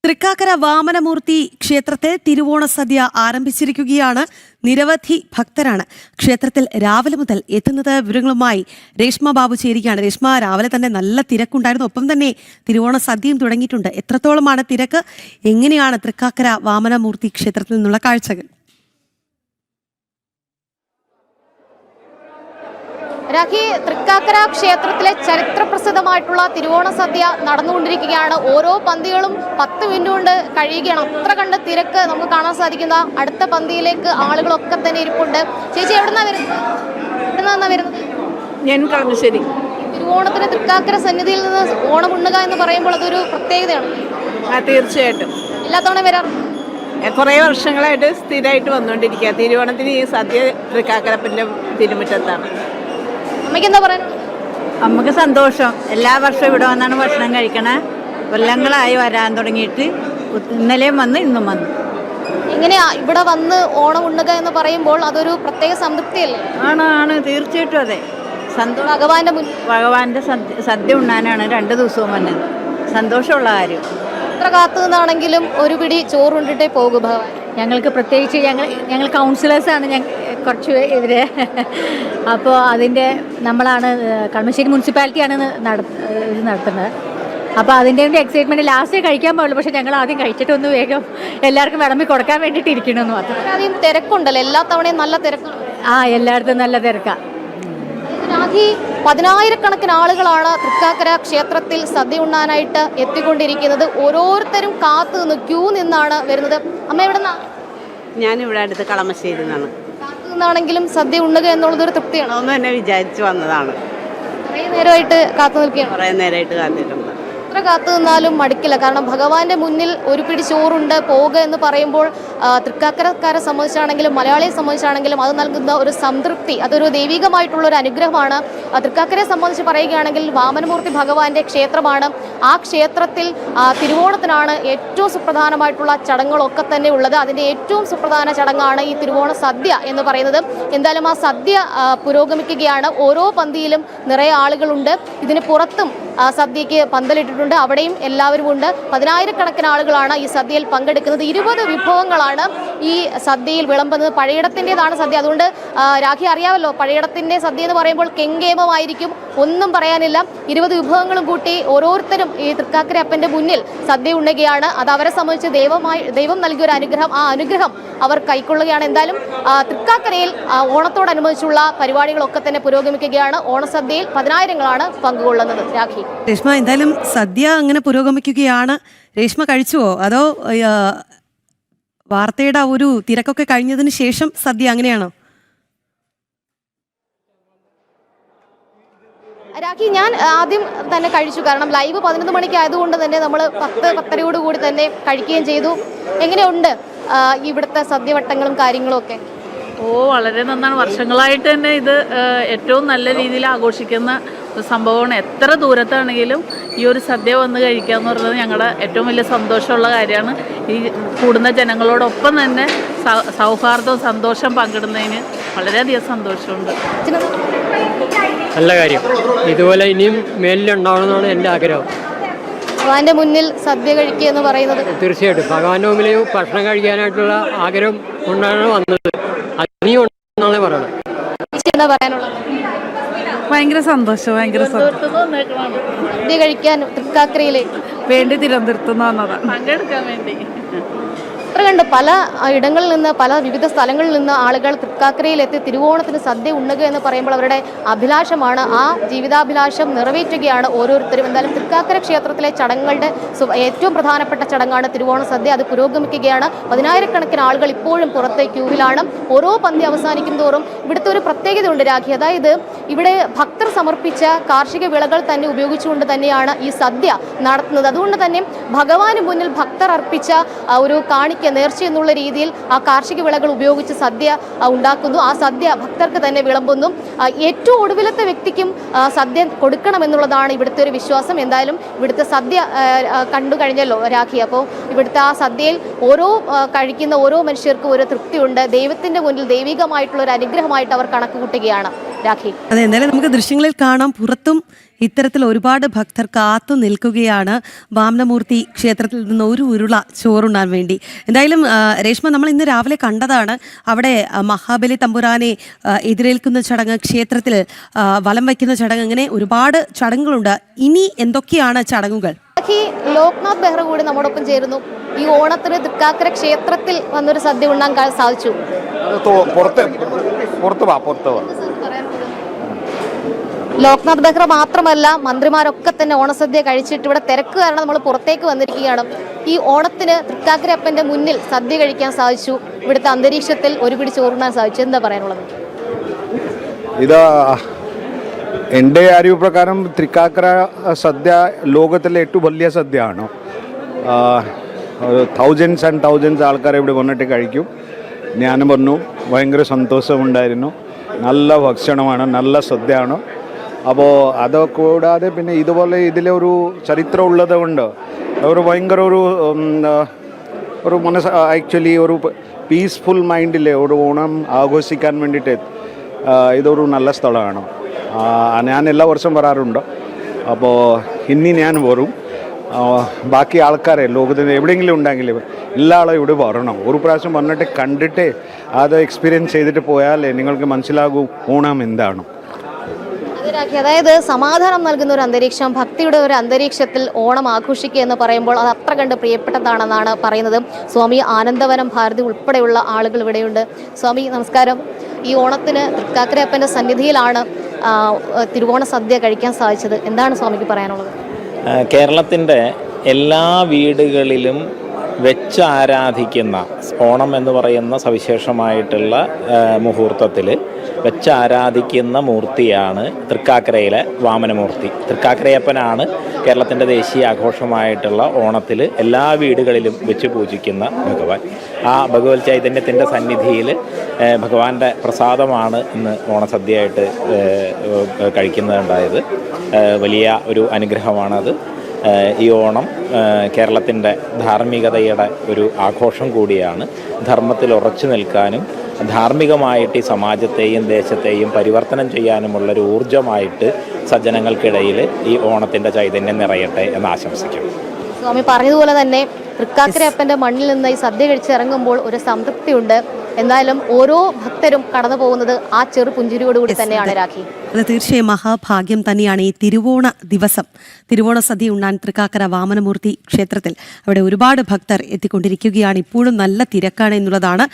തൃക്കാക്കര വാമനമൂർത്തി ക്ഷേത്രത്തിൽ തിരുവോണ സദ്യ ആരംഭിച്ചിരിക്കുകയാണ്. നിരവധി ഭക്തരാണ് ക്ഷേത്രത്തിൽ രാവിലെ മുതൽ എത്തുന്നത്. വിവരങ്ങളുമായി രേഷ്മ ബാബു ചേരുകയാണ്. രേഷ്മ, രാവിലെ തന്നെ നല്ല തിരക്കുണ്ടായിരുന്നു, ഒപ്പം തന്നെ തിരുവോണ സദ്യയും തുടങ്ങിയിട്ടുണ്ട്. എത്രത്തോളമാണ് തിരക്ക്? എങ്ങനെയാണ് തൃക്കാക്കര വാമനമൂർത്തി ക്ഷേത്രത്തിൽ നിന്നുള്ള കാഴ്ചകൾ? രാഖി, തൃക്കാക്കര ക്ഷേത്രത്തിലെ ചരിത്രപ്രസിദ്ധമായിട്ടുള്ള തിരുവോണ സദ്യ നടന്നുകൊണ്ടിരിക്കുകയാണ്. ഓരോ പന്തികളും 10 മിനിറ്റ് കൊണ്ട് കഴിയുകയാണ്. അത്ര കണ്ട് തിരക്ക് നമുക്ക് കാണാൻ സാധിക്കുന്ന അടുത്ത പന്തിയിലേക്ക് ആളുകളൊക്കെ തന്നെ ഇരിപ്പുണ്ട്. ചേച്ചി, എവിടുന്നാ വരുന്നത്? ഞാൻ കളമശ്ശേരി. തിരുവോണത്തിന് തൃക്കാക്കര സന്നിധിയിൽ നിന്ന് ഓണം ഉണ്ണുക എന്ന് പറയുമ്പോൾ അതൊരു പ്രത്യേകതയാണ്. തീർച്ചയായിട്ടും എല്ലാ തവണ വരാറുണ്ട്. കുറേ വർഷങ്ങളായിട്ട് സ്ഥിരമായിട്ട് വന്നുകൊണ്ടിരിക്കുക. തിരുവോണത്തിന് ഈ സദ്യ തൃക്കാക്കരപ്പൻ്റെ തിരുമുറ്റത്താണ്. അമ്മയ്ക്ക് എന്താ പറയാൻ? നമുക്ക് സന്തോഷം. എല്ലാ വർഷവും ഇവിടെ വന്നാണ് ഭക്ഷണം കഴിക്കണേ. കൊല്ലങ്ങളായി വരാൻ തുടങ്ങിയിട്ട്. ഇന്നലെയും വന്ന് ഇന്നും വന്നു. എങ്ങനെയാ ഇവിടെ വന്ന് ഓണം ഉണ്ണുക എന്ന് പറയുമ്പോൾ അതൊരു പ്രത്യേക സംതൃപ്തിയല്ലേ? ആണ് തീർച്ചയായിട്ടും അതെ. സന്തോഷം. ഭഗവാന്റെ സദ്യ ഉണ്ണാനാണ് 2 ദിവസവും വന്നത്. സന്തോഷമുള്ള കാര്യം. എത്ര കാത്തു നിന്നാണെങ്കിലും ഒരു പിടി ചോറുണ്ടിട്ടേ പോകും ഭഗവാൻ. ഞങ്ങൾക്ക് പ്രത്യേകിച്ച് ഞങ്ങൾ കൗൺസിലേഴ്സാണ് കുറച്ച് ഇവര്. അപ്പോൾ അതിൻ്റെ നമ്മളാണ് കളമശ്ശേരി മുനിസിപ്പാലിറ്റിയാണ് ഇത് നടത്തുന്നത്. അപ്പോൾ അതിൻ്റെ ഒരു എക്സൈറ്റ്മെൻറ്റ് ലാസ്റ്റ് കഴിക്കാൻ പാടുള്ളൂ. പക്ഷേ ഞങ്ങൾ ആദ്യം കഴിച്ചിട്ടൊന്ന് വേഗം എല്ലാവർക്കും വിളമ്പി കൊടുക്കാൻ വേണ്ടിയിട്ട് ഇരിക്കണമെന്ന് മാത്രം. ആദ്യം തിരക്കുണ്ടല്ലോ, എല്ലാ തവണയും നല്ല തിരക്കാണ്. എല്ലായിടത്തും നല്ല തിരക്കാണ്. രാഖി, 10,000-കണക്കിന് ആളുകളാണ് തൃക്കാക്കര ക്ഷേത്രത്തിൽ സദ്യ ഉണ്ണാനായിട്ട് എത്തിക്കൊണ്ടിരിക്കുന്നത്. ഓരോരുത്തരും കാത്തു നിന്ന് ക്യൂ നിന്നാണ് വരുന്നത്. അമ്മ എവിടെന്നാ? ഞാനിവിടെ അടുത്ത് കളമശ്ശേരി നിന്നാണ്. കാത്തു നിന്നാണെങ്കിലും സദ്യ ഉണ്ണുക എന്നുള്ളതൊരു തൃപ്തിയാണ്. അതൊന്നും എന്നെ വിചാരിച്ച് വന്നതാണ്. കുറേ നേരമായിട്ട് കാത്തു നിൽക്കുകയാണ്. കുറേ നേരമായിട്ട് കാത്തിട്ടുണ്ട്. എത്ര കാത്തു നിന്നാലും മടുക്കില്ല. കാരണം ഭഗവാന്റെ മുന്നിൽ ഒരു പിടി ചോറുണ്ട് പോവുക എന്ന് പറയുമ്പോൾ തൃക്കാക്കരക്കാരെ സംബന്ധിച്ചാണെങ്കിലും മലയാളിയെ സംബന്ധിച്ചാണെങ്കിലും അത് നൽകുന്ന ഒരു സംതൃപ്തി, അതൊരു ദൈവികമായിട്ടുള്ള ഒരു അനുഗ്രഹമാണ്. തൃക്കാക്കരയെ സംബന്ധിച്ച് പറയുകയാണെങ്കിൽ വാമനമൂർത്തി ഭഗവാന്റെ ക്ഷേത്രമാണ്. ആ ക്ഷേത്രത്തിൽ തിരുവോണത്തിനാണ് ഏറ്റവും സുപ്രധാനമായിട്ടുള്ള ചടങ്ങുകളൊക്കെ തന്നെ ഉള്ളത്. അതിൻ്റെ ഏറ്റവും സുപ്രധാന ചടങ്ങാണ് ഈ തിരുവോണ സദ്യ എന്ന് പറയുന്നത്. എന്തായാലും ആ സദ്യ പുരോഗമിക്കുകയാണ്. ഓരോ പന്തിയിലും നിറയെ ആളുകളുണ്ട്. ഇതിന് പുറത്തും സദ്യയ്ക്ക് പന്തലിട്ടിട്ടുണ്ട്. അവിടെയും എല്ലാവരും ഉണ്ട്. 10,000-കണക്കിന് ആളുകളാണ് ഈ സദ്യയിൽ പങ്കെടുക്കുന്നത്. 20 വിഭവങ്ങളാണ് ഈ സദ്യയിൽ വിളമ്പുന്നത്. പഴയിടത്തിൻ്റെതാണ് സദ്യ. അതുകൊണ്ട് രാഖി അറിയാമല്ലോ, പഴയിടത്തിൻ്റെ സദ്യ എന്ന് പറയുമ്പോൾ കെങ്കേമമായിരിക്കും, ഒന്നും പറയാനില്ല. 20 വിഭവങ്ങളും കൂട്ടി ഓരോരുത്തരും ഈ തൃക്കാക്കര അപ്പൻ്റെ മുന്നിൽ സദ്യ ഉണ്ണുകയാണ്. അത് അവരെ സംബന്ധിച്ച് ദൈവം നൽകിയൊരു അനുഗ്രഹം. ആ അനുഗ്രഹം അവർ കൈക്കൊള്ളുകയാണ്. എന്തായാലും തൃക്കാക്കരയിൽ ഓണത്തോടനുബന്ധിച്ചുള്ള പരിപാടികളൊക്കെ തന്നെ പുരോഗമിക്കുകയാണ്. ഓണസദ്യയിൽ 10,000-ങ്ങളാണ് പങ്കുകൊള്ളുന്നത്. രാഖി, രേഷ്മ, എന്തായാലും സദ്യ അങ്ങനെ പുരോഗമിക്കുകയാണ്. രേഷ്മ കഴിച്ചുവോ? അതോ വാർത്തയുടെ ഒരു തിരക്കൊക്കെ കഴിഞ്ഞതിന് ശേഷം സദ്യ അങ്ങനെയാണോ? രാഖി, ഞാൻ ആദ്യം തന്നെ കഴിച്ചു. കാരണം ലൈവ് 11 മണിക്ക് ആയതുകൊണ്ട് തന്നെ നമ്മൾ 10-10:30 കൂടി തന്നെ കഴിക്കുകയും ചെയ്തു. എങ്ങനെയുണ്ട് ഇവിടുത്തെ സദ്യവട്ടങ്ങളും കാര്യങ്ങളും ഒക്കെ? വളരെ നന്നാണ്. വർഷങ്ങളായിട്ട് തന്നെ ഇത് ഏറ്റവും നല്ല രീതിയിൽ ആഘോഷിക്കുന്ന ഒരു സംഭവമാണ്. എത്ര ദൂരത്താണെങ്കിലും ഈ ഒരു സദ്യ വന്ന് കഴിക്കുക എന്ന് പറയുന്നത് ഞങ്ങളുടെ ഏറ്റവും വലിയ സന്തോഷമുള്ള കാര്യമാണ്. ഈ കൂടുന്ന ജനങ്ങളോടൊപ്പം തന്നെ സൗഹാർദ്ദവും സന്തോഷം പങ്കിടുന്നതിന് വളരെയധികം സന്തോഷമുണ്ട്. നല്ല കാര്യം. ഇതുപോലെ ഇനിയും മേലിലുണ്ടാവണമെന്നാണ് എൻ്റെ ആഗ്രഹം. ഭഗവാന്റെ മുന്നിൽ സദ്യ കഴിക്കുക എന്ന് പറയുന്നത് തീർച്ചയായിട്ടും ഭഗവാന്റെ മുമ്പിൽ ഭക്ഷണം കഴിക്കാനായിട്ടുള്ള ആഗ്രഹം കൊണ്ടാണ് വന്നത്. അതിനും ഉണ്ടെന്നാണ് പറയണത്. എന്താ പറയാനുള്ളത്? ഭയങ്കര സന്തോഷം. സദ്യ കഴിക്കാൻ തൃക്കാക്കരയിലേക്ക് വേണ്ടി തിരുവനന്തപുരത്ത് നിന്ന് വന്നതാണ്, പങ്കെടുക്കാൻ വേണ്ടി. അത്ര കണ്ട് പല ഇടങ്ങളിൽ നിന്ന്, പല വിവിധ സ്ഥലങ്ങളിൽ നിന്ന് ആളുകൾ തൃക്കാക്കരയിലെത്തി തിരുവോണത്തിന് സദ്യ ഉണ്ണുക എന്ന് പറയുമ്പോൾ അവരുടെ അഭിലാഷമാണ്. ആ ജീവിതാഭിലാഷം നിറവേറ്റുകയാണ് ഓരോരുത്തരും. എന്തായാലും തൃക്കാക്കര ക്ഷേത്രത്തിലെ ചടങ്ങുകളുടെ ഏറ്റവും പ്രധാനപ്പെട്ട ചടങ്ങാണ് തിരുവോണ സദ്യ. അത് പുരോഗമിക്കുകയാണ്. 10,000-കണക്കിന് ആളുകൾ ഇപ്പോഴും പുറത്തെ ക്യൂവിലാണ്. ഓരോ പന്തി അവസാനിക്കും തോറും ഇവിടുത്തെ ഒരു പ്രത്യേകതയുണ്ട് രാഖി. അതായത് ഇവിടെ ഭക്തർ സമർപ്പിച്ച കാർഷിക വിളകൾ തന്നെ ഉപയോഗിച്ചുകൊണ്ട് തന്നെയാണ് ഈ സദ്യ നടത്തുന്നത്. അതുകൊണ്ട് തന്നെ ഭഗവാന് മുന്നിൽ ഭക്തർ അർപ്പിച്ച ഒരു നേർച്ച എന്നുള്ള രീതിയിൽ ആ കാർഷിക വിളകൾ ഉപയോഗിച്ച് സദ്യ ഉണ്ടാക്കുന്നു. ആ സദ്യ ഭക്തർക്ക് തന്നെ വിളമ്പുന്നു. ഏറ്റവും ഒടുവിലത്തെ വ്യക്തിക്കും സദ്യ കൊടുക്കണമെന്നുള്ളതാണ് ഇവിടുത്തെ ഒരു വിശ്വാസം. എന്തായാലും ഇവിടുത്തെ സദ്യ കണ്ടു കഴിഞ്ഞല്ലോ രാഖി. അപ്പോൾ ഇവിടുത്തെ ആ സദ്യയിൽ കഴിക്കുന്ന ഓരോ മനുഷ്യർക്കും ഒരു തൃപ്തിയുണ്ട്. ദൈവത്തിൻ്റെ മുന്നിൽ ദൈവികമായിട്ടുള്ള ഒരു അനുഗ്രഹമായിട്ട് അവർ കണക്ക് കൂട്ടുകയാണ്. രാഖി. അതെ, എന്തായാലും നമുക്ക് ദൃശ്യങ്ങളിൽ കാണാം, പുറത്തും ഇത്തരത്തിൽ ഒരുപാട് ഭക്തർ കാത്തു നിൽക്കുകയാണ് വാമനമൂർത്തി ക്ഷേത്രത്തിൽ നിന്ന് ഒരു ഉരുള ചോറുണ്ണാൻ വേണ്ടി. എന്തായാലും രേഷ്മ, നമ്മൾ ഇന്ന് രാവിലെ കണ്ടതാണ് അവിടെ മഹാബലി തമ്പുരാനെ എതിരേൽക്കുന്ന ചടങ്ങ്, ക്ഷേത്രത്തിൽ വലം വയ്ക്കുന്ന ചടങ്ങ്, അങ്ങനെ ഒരുപാട് ചടങ്ങുകളുണ്ട്. ഇനി എന്തൊക്കെയാണ് ചടങ്ങുകൾ? രാഖി, ലോക്നാഥ് ബെഹ്റ കൂടി നമ്മോടൊപ്പം ചേരുന്നു. ഈ ഓണത്തിന് തൃക്കാക്കര ക്ഷേത്രത്തിൽ വന്നൊരു സദ്യ ഉണ്ണാൻ സാധിച്ചു. ലോക്നാഥ് ബെഹ്റ മാത്രമല്ല, മന്ത്രിമാരൊക്കെ തന്നെ ഓണസദ്യ കഴിച്ചിട്ട് ഇവിടെ തിരക്ക് കാരണം നമ്മൾ പുറത്തേക്ക് വന്നിരിക്കുകയാണ്. ഈ ഓണത്തിന് തൃക്കാക്കരപ്പന്റെ മുന്നിൽ സദ്യ കഴിക്കാൻ സാധിച്ചു, ഇവിടുത്തെ അന്തരീക്ഷത്തിൽ ഒരു പിടി ചോറുണ്ണാൻ സാധിച്ചു. എന്താ പറയാനുള്ളത്? ഇത് എൻ്റെ അറിവ് പ്രകാരം തൃക്കാക്കര സദ്യ ലോകത്തിലെ ഏറ്റവും വലിയ സദ്യയാണ്. തൗസൻഡ്സ് ആൻഡ് തൗസൻഡ്സ് ആൾക്കാർ ഇവിടെ വന്നിട്ട് കഴിക്കും. ഞാൻ വന്നു, ഭയങ്കര സന്തോഷമുണ്ടായിരുന്നു. നല്ല ഭക്ഷണമാണ്, നല്ല സദ്യയാണ്. അപ്പോൾ അത് കൂടാതെ പിന്നെ ഇതുപോലെ ഇതിലൊരു ചരിത്രം ഉള്ളത് കൊണ്ട് ഒരു ഭയങ്കര ഒരു മനസ്സ് ആക്ച്വലി ഒരു പീസ്ഫുൾ മൈൻഡിലെ ഒരു ഓണം ആഘോഷിക്കാൻ വേണ്ടിയിട്ട് ഇതൊരു നല്ല സ്ഥലമാണ്. ഞാൻ എല്ലാ വർഷവും വരാറുണ്ട്. അപ്പോൾ ഇനി ഞാൻ വരും. ബാക്കി ആൾക്കാരെ ലോകത്തിന് എവിടെയെങ്കിലും ഉണ്ടെങ്കിൽ എല്ലാ ആളും ഇവിടെ വരണം. ഒരു പ്രാവശ്യം വന്നിട്ട് കണ്ടിട്ട് അത് എക്സ്പീരിയൻസ് ചെയ്തിട്ട് പോയാലേ നിങ്ങൾക്ക് മനസ്സിലാകും ഓണം എന്താണ്. അതായത് സമാധാനം നൽകുന്ന ഒരു അന്തരീക്ഷം, ഭക്തിയുടെ ഒരു അന്തരീക്ഷത്തിൽ ഓണം ആഘോഷിക്കുക എന്ന് പറയുമ്പോൾ അത് അത്ര കണ്ട് പ്രിയപ്പെട്ടതാണെന്നാണ് പറയുന്നത്. സ്വാമി ആനന്ദവനം ഭാരതി ഉൾപ്പെടെയുള്ള ആളുകൾ ഇവിടെയുണ്ട്. സ്വാമി നമസ്കാരം. ഈ ഓണത്തിന് തൃക്കാക്കരപ്പൻ്റെ സന്നിധിയിലാണ് തിരുവോണ സദ്യ കഴിക്കാൻ സാധിച്ചത്. എന്താണ് സ്വാമിക്ക് പറയാനുള്ളത്? കേരളത്തിൻ്റെ എല്ലാ വീടുകളിലും വെച്ച് ആരാധിക്കുന്ന ഓണം എന്ന് പറയുന്ന സവിശേഷമായിട്ടുള്ള മുഹൂർത്തത്തിൽ വെച്ച് ആരാധിക്കുന്ന മൂർത്തിയാണ് തൃക്കാക്കരയിലെ വാമനമൂർത്തി. തൃക്കാക്കരയപ്പനാണ് കേരളത്തിൻ്റെ ദേശീയ ആഘോഷമായിട്ടുള്ള ഓണത്തിൽ എല്ലാ വീടുകളിലും വെച്ച് പൂജിക്കുന്ന ഭഗവാൻ. ആ ഭഗവത് ചൈതന്യത്തിൻ്റെ സന്നിധിയിൽ ഭഗവാന്റെ പ്രസാദമാണ് ഇന്ന് ഓണസദ്യയായിട്ട് കഴിക്കുന്നതുണ്ടായത്. വലിയ ഒരു അനുഗ്രഹമാണത്. ഈ ഓണം കേരളത്തിൻ്റെ ധാർമ്മികതയുടെ ഒരു ആഘോഷം കൂടിയാണ്. ധർമ്മത്തിൽ ഉറച്ചു നിൽക്കാനും ധാർമ്മികമായിട്ട് ഈ സമാജത്തെയും ദേശത്തെയും പരിവർത്തനം ചെയ്യാനുമുള്ളൊരു ഊർജ്ജമായിട്ട് സജ്ജനങ്ങൾക്കിടയിൽ ഈ ഓണത്തിൻ്റെ ചൈതന്യം നിറയട്ടെ എന്ന് ആശംസിക്കുന്നു. സ്വാമി പറഞ്ഞതുപോലെ തന്നെ തൃക്കാക്കരയപ്പൻ്റെ മണ്ണിൽ നിന്ന് ഈ സദ്യ കഴിച്ചിറങ്ങുമ്പോൾ ഒരു സംതൃപ്തിയുണ്ട്. എന്തായാലും ഓരോ ഭക്തരും കടന്നു പോകുന്നത് ആ ചെറു പുഞ്ചിരിയോടുകൂടി തന്നെയാണ് രാഖി. അത് തീർച്ചയായും മഹാഭാഗ്യം തന്നെയാണ് ഈ തിരുവോണ ദിവസം. തിരുവോണ സദ്യ ഉണ്ണാൻ തൃക്കാക്കര വാമനമൂർത്തി ക്ഷേത്രത്തിൽ അവിടെ ഒരുപാട് ഭക്തർ എത്തിക്കൊണ്ടിരിക്കുകയാണ്. ഇപ്പോഴും നല്ല തിരക്കാണ് എന്നുള്ളതാണ്